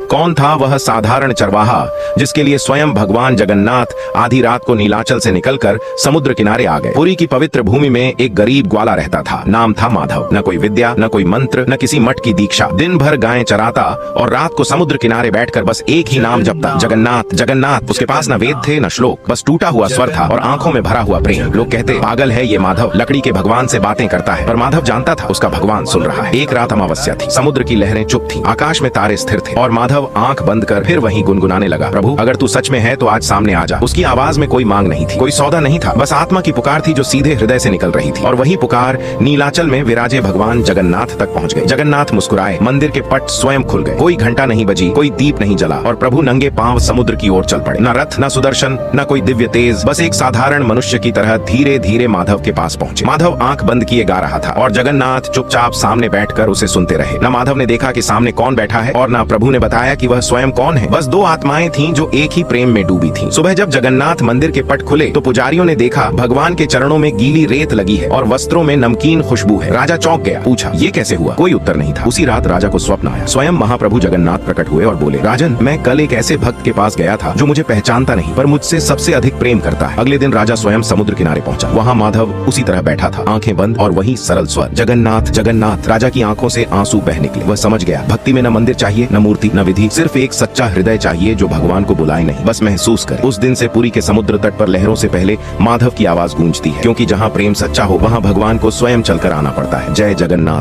कौन था वह साधारण चरवाहा जिसके लिए स्वयं भगवान जगन्नाथ आधी रात को नीलाचल से निकलकर समुद्र किनारे आ गए। पुरी की पवित्र भूमि में एक गरीब ग्वाला रहता था। नाम था माधव। न कोई विद्या, न कोई मंत्र, न किसी मठ की दीक्षा। दिन भर गायें चराता और रात को समुद्र किनारे बैठकर बस एक ही नाम जपता, जगन्नाथ जगन्नाथ। उसके पास न वेद थे न श्लोक, बस टूटा हुआ स्वर था और आंखों में भरा हुआ प्रेम। लोग कहते पागल है ये माधव, लकड़ी के भगवान से बातें करता है। पर माधव जानता था उसका भगवान सुन रहा है। एक रात अमावस्या थी, समुद्र की लहरें चुप थी, आकाश में तारे स्थिर थे और माधव आंख बंद कर फिर वहीं गुनगुनाने लगा, प्रभु अगर तू सच में है तो आज सामने आ जा। उसकी आवाज में कोई मांग नहीं थी, कोई सौदा नहीं था, बस आत्मा की पुकार थी जो सीधे हृदय से निकल रही थी। और वही पुकार नीलाचल में विराजे भगवान जगन्नाथ तक पहुंच गई। जगन्नाथ मुस्कुराए, मंदिर के पट स्वयं खुल गए, कोई घंटा नहीं बजी, कोई दीप नहीं जला और प्रभु नंगे पांव समुद्र की ओर चल पड़े। न रथ, न सुदर्शन, न कोई दिव्य तेज, बस एक साधारण मनुष्य की तरह धीरे धीरे माधव के पास पहुंचे। माधव आंख बंद किए गा रहा था और जगन्नाथ चुपचाप सामने बैठकर उसे सुनते रहे। न माधव ने देखा कि सामने कौन बैठा है और न प्रभु ने बताया कि वह स्वयं कौन है। बस दो आत्माएं थीं जो एक ही प्रेम में डूबी थीं। सुबह जब जगन्नाथ मंदिर के पट खुले तो पुजारियों ने देखा भगवान के चरणों में गीली रेत लगी है और वस्त्रों में नमकीन खुशबू है। राजा चौंक गया, पूछा ये कैसे हुआ? कोई उत्तर नहीं था। उसी रात राजा को स्वप्न आया। स्वयं महाप्रभु जगन्नाथ प्रकट हुए और बोले, राजन मैं कल एक ऐसे भक्त के पास गया था जो मुझे पहचानता नहीं पर मुझसे सबसे अधिक प्रेम करता है। अगले दिन राजा स्वयं समुद्र किनारे पहुंचा। वहाँ माधव उसी तरह बैठा था, आंखें बंद और वही सरल स्वर, जगन्नाथ जगन्नाथ। राजा की आंखों से आंसू बह निकले। वह समझ गया भक्ति में न मंदिर चाहिए, न मूर्ति, न विधि, सिर्फ एक सच्चा हृदय चाहिए जो भगवान को बुलाए नहीं, बस महसूस करे। उस दिन से पुरी के समुद्र तट पर लहरों से पहले माधव की आवाज गूंजती है, क्योंकि जहाँ प्रेम सच्चा हो वहाँ भगवान को स्वयं चलकर आना पड़ता है। जय जगन्नाथ।